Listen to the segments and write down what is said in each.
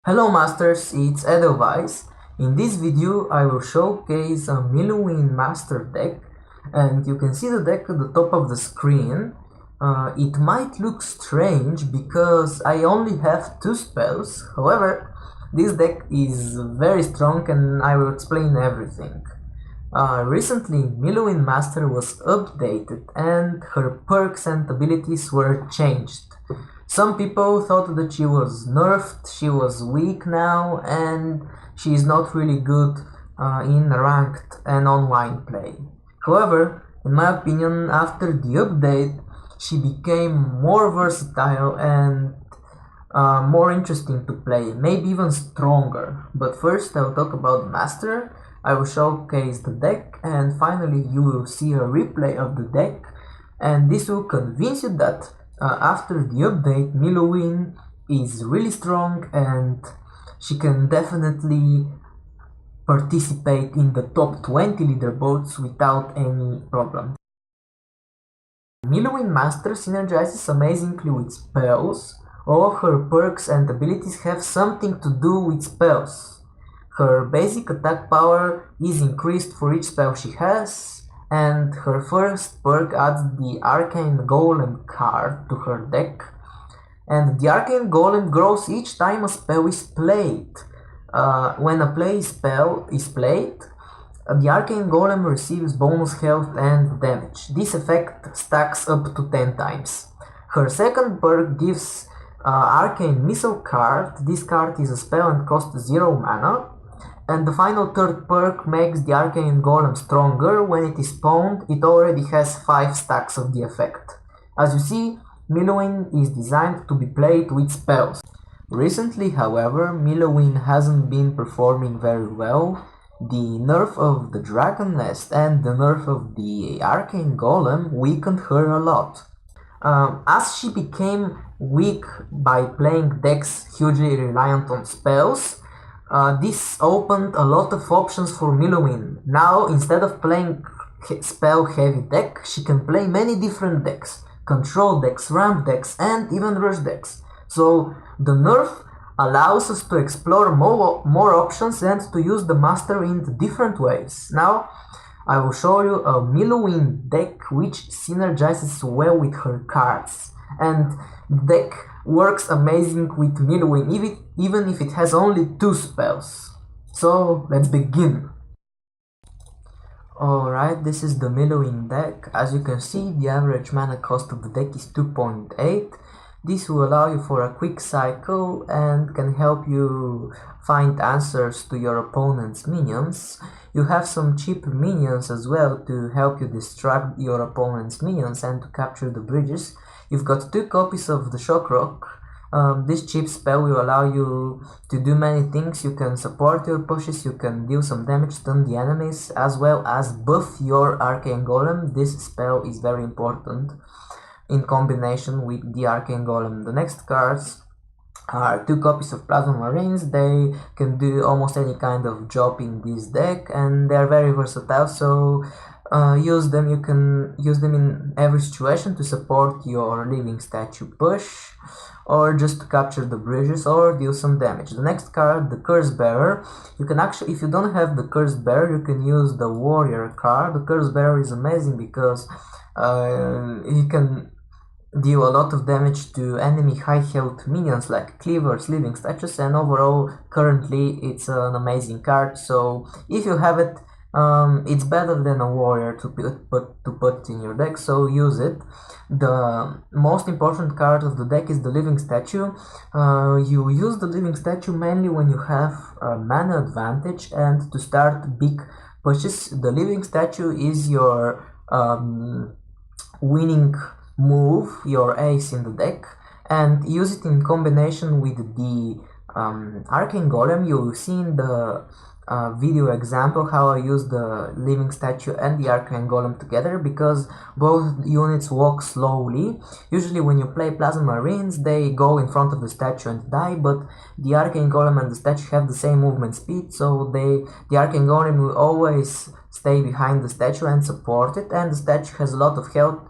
Hello masters, it's Edelweiss. In this video I will showcase a Milloween master deck, and you can see the deck at the top of the screen. It might look strange because I only have 2 spells, however this deck is very strong and I will explain everything. Recently Milloween Master was updated and her perks and abilities were changed. Some people thought that she was nerfed, she was weak now, and she is not really good in ranked and online play. However, in my opinion, after the update, she became more versatile and more interesting to play, maybe even stronger. But first I'll talk about the Master, I will showcase the deck, and finally you will see a replay of the deck, and this will convince you that after the update, Milloween is really strong and she can definitely participate in the top 20 leaderboards without any problem. Milloween Master synergizes amazingly with spells. All her perks and abilities have something to do with spells. Her basic attack power is increased for each spell she has, and her first perk adds the Arcane Golem card to her deck, and the Arcane Golem grows each time a spell is played. When a spell is played, the Arcane Golem receives bonus health and damage. This effect stacks up to 10 times. Her second perk gives Arcane Missile card. This card is a spell and costs 0 mana. And the final third perk makes the Arcane Golem stronger. When it is spawned, it already has 5 stacks of the effect. As you see, Milloween is designed to be played with spells. Recently, however, Milloween hasn't been performing very well. The nerf of the Dragon Nest and the nerf of the Arcane Golem weakened her a lot. As she became weak by playing decks hugely reliant on spells, this opened a lot of options for Milloween. Now, instead of playing spell-heavy deck, she can play many different decks. Control decks, ramp decks, and even rush decks. So, the nerf allows us to explore more options and to use the master in different ways. Now, I will show you a Milloween deck which synergizes well with her cards. And the deck works amazing with Milloween, even if it has only 2 spells. So let's begin. Alright, this is the Milloween deck. As you can see, the average mana cost of the deck is 2.8. This will allow you for a quick cycle and can help you find answers to your opponent's minions. You have some cheap minions as well to help you distract your opponent's minions and to capture the bridges. You've got 2 copies of the Shock Rock. This cheap spell will allow you to do many things. You can support your pushes, you can deal some damage to the enemies, as well as buff your Arcane Golem. This spell is very important in combination with the Arcane Golem. The next cards are 2 copies of Plasma Marines. They can do almost any kind of job in this deck and they are very versatile, so use them. You can use them in every situation to support your Living Statue push, or just to capture the bridges or deal some damage. The next card, the Curse Bearer. You can actually, if you don't have the Curse Bearer, you can use the Warrior card. The Curse Bearer is amazing because he can deal a lot of damage to enemy high health minions like cleavers, living statues, and overall currently it's an amazing card. So if you have it, it's better than a warrior to put in your deck, so use it. The most important card of the deck is the living statue. You use the living statue mainly when you have a mana advantage and to start big pushes. The living statue is your winning move, your ace in the deck, and use it in combination with the Arcane Golem. You'll see in the video example how I use the Living Statue and the Arcane Golem together, because both units walk slowly. Usually when you play Plasma Marines, they go in front of the statue and die, but the Arcane Golem and the statue have the same movement speed, so the Arcane Golem will always stay behind the statue and support it, and the statue has a lot of health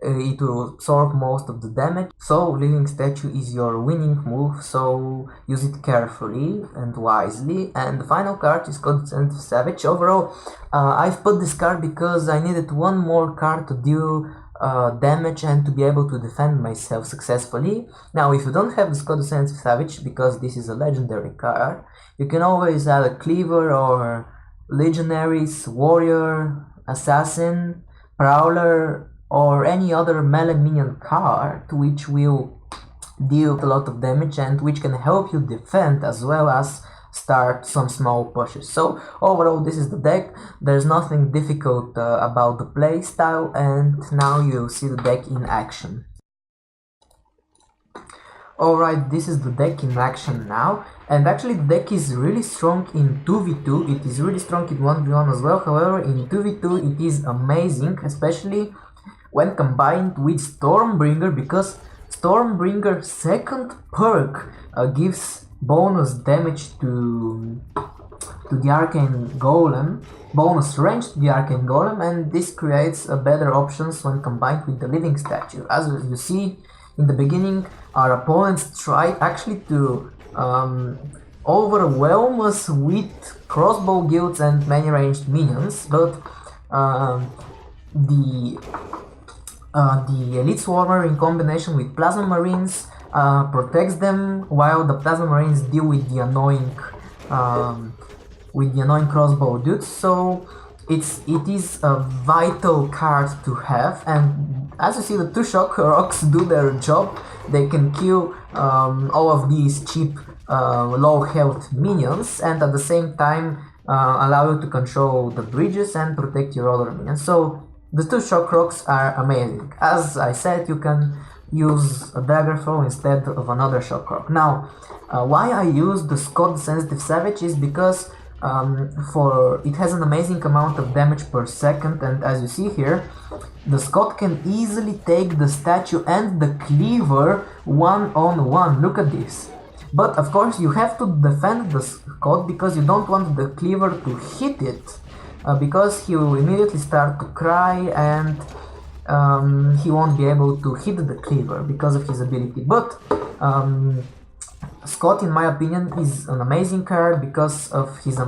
it will absorb most of the damage. So Living Statue is your winning move, so use it carefully and wisely. And the final card is called Sensitive Savage. Overall, I've put this card because I needed one more card to deal damage and to be able to defend myself successfully. Now, if you don't have the Scott Sensitive Savage, because this is a legendary card, you can always add a Cleaver or Legionaries, Warrior, Assassin, Prowler, or any other melee minion card which will deal a lot of damage and which can help you defend as well as start some small pushes. So overall, this is the deck. There's nothing difficult about the play style, and now you see the deck in action. Alright, this is the deck in action now, and actually the deck is really strong in 2v2, it is really strong in 1v1 as well. However, in 2v2 it is amazing, especially when combined with Stormbringer, because Stormbringer second perk gives bonus damage to the Arcane Golem, bonus range to the Arcane Golem, and this creates better options when combined with the Living Statue. As you see in the beginning, our opponents tried actually to overwhelm us with crossbow guilds and many ranged minions, but the Elite Swarmer in combination with Plasma Marines protects them, while the Plasma Marines deal with the annoying crossbow dudes. So it is a vital card to have, and as you see, the 2 Shock Rocks do their job. They can kill all of these cheap low health minions, and at the same time allow you to control the bridges and protect your other minions. So the 2 Shock Rocks are amazing. As I said, you can use a Dagger Throw instead of another Shock Rock. Now, why I use the Scott Sensitive Savage is because it has an amazing amount of damage per second, and as you see here, the Scott can easily take the statue and the Cleaver one-on-one. Look at this. But of course you have to defend the Scott because you don't want the Cleaver to hit it, because he will immediately start to cry and he won't be able to hit the Cleaver because of his ability. But Scott, in my opinion, is an amazing card because of his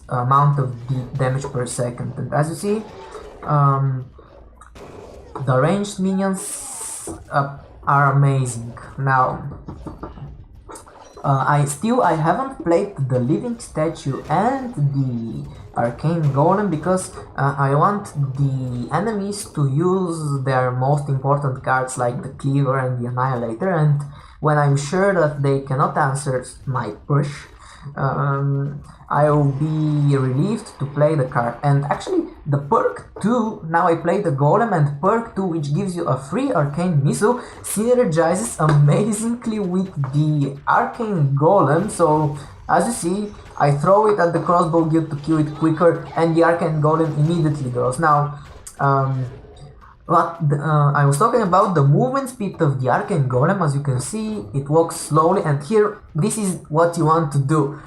amount of damage per second. And as you see, the ranged minions are amazing. Now, I haven't played the Living Statue and the Arcane Golem because I want the enemies to use their most important cards like the Cleaver and the Annihilator, and when I'm sure that they cannot answer my push, I will be relieved to play the card. And actually, the perk 2, now I play the Golem, and perk 2, which gives you a free Arcane Missile, synergizes amazingly with the Arcane Golem. So, as you see, I throw it at the crossbow guild to kill it quicker, and the Arcane Golem immediately draws. Now, I was talking about the movement speed of the Arcane Golem. As you can see, it walks slowly, and here, this is what you want to do.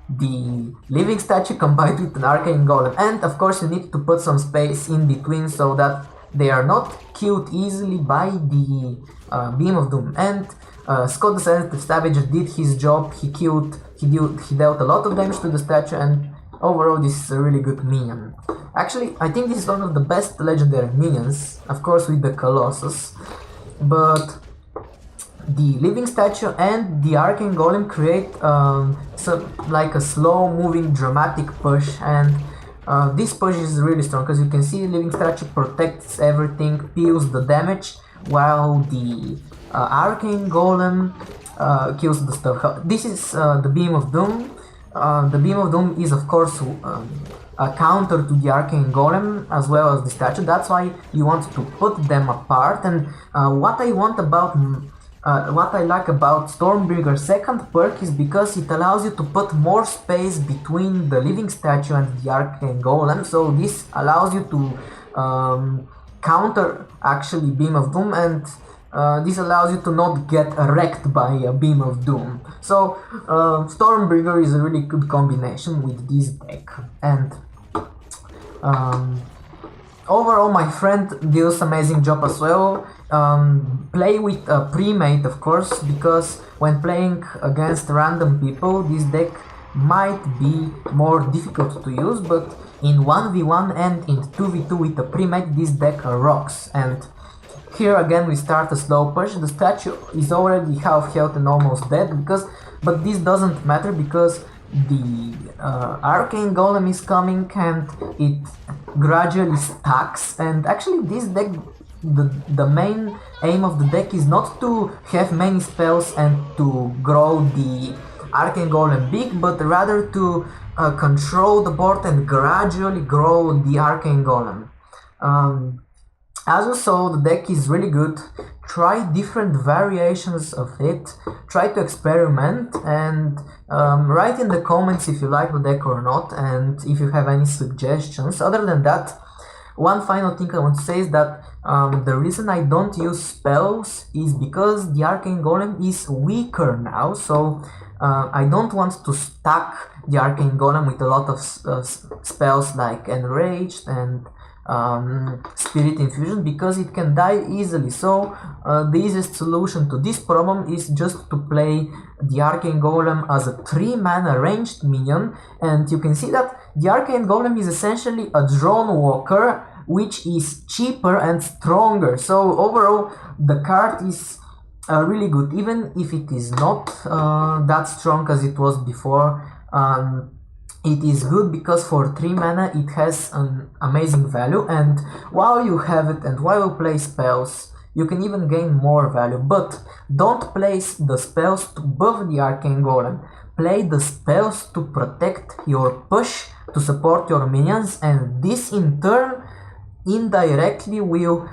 The Living Statue combined with an Arcane Golem, and of course you need to put some space in between so that they are not killed easily by the Beam of Doom. And Scott the Sensitive Savage did his job. He dealt a lot of damage to the statue, and overall this is a really good minion. Actually, I think this is one of the best legendary minions, of course with the Colossus, but the Living Statue and the Arcane Golem create like a slow moving dramatic push, and this push is really strong because you can see Living Statue protects everything, peels the damage, while the Arcane Golem kills the stuff. This is the Beam of Doom. The Beam of Doom is of course a counter to the Arcane Golem as well as the statue. That's why you want to put them apart. And what I like about Stormbringer's second perk is because it allows you to put more space between the Living Statue and the Arcane Golem. So this allows you to counter actually Beam of Doom, and this allows you to not get wrecked by a Beam of Doom. So Stormbringer is a really good combination with this deck. And overall, my friend does amazing job as well. Play with a pre-mate, of course, because when playing against random people, this deck might be more difficult to use, but in 1v1 and in 2v2 with a pre-mate, this deck rocks. And here again we start a slow push. The statue is already half health and almost dead, but this doesn't matter because the Arcane Golem is coming and it gradually stacks. And actually this deck, the main aim of the deck is not to have many spells and to grow the Arcane Golem big, but rather to control the board and gradually grow the Arcane Golem. As you saw, the deck is really good. Try different variations of it, try to experiment, and write in the comments if you like the deck or not, and if you have any suggestions. Other than that, one final thing I want to say is that the reason I don't use spells is because the Arcane Golem is weaker now, so I don't want to stack the Arcane Golem with a lot of spells like Enraged and Spirit Infusion, because it can die easily. So the easiest solution to this problem is just to play the Arcane Golem as a 3-mana ranged minion, and you can see that the Arcane Golem is essentially a drone walker, which is cheaper and stronger. So overall the card is really good, even if it is not that strong as it was before. It is good because for 3 mana it has an amazing value, and while you have it and while you play spells, you can even gain more value. But don't place the spells to buff the Arcane Golem. Play the spells to protect your push, to support your minions, and this in turn indirectly will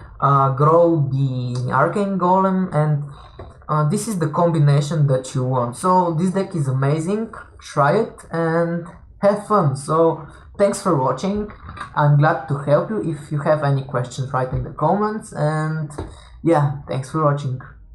grow the Arcane Golem, and this is the combination that you want. So this deck is amazing, try it and have fun. So thanks for watching, I'm glad to help you. If you have any questions, write in the comments, and yeah, thanks for watching.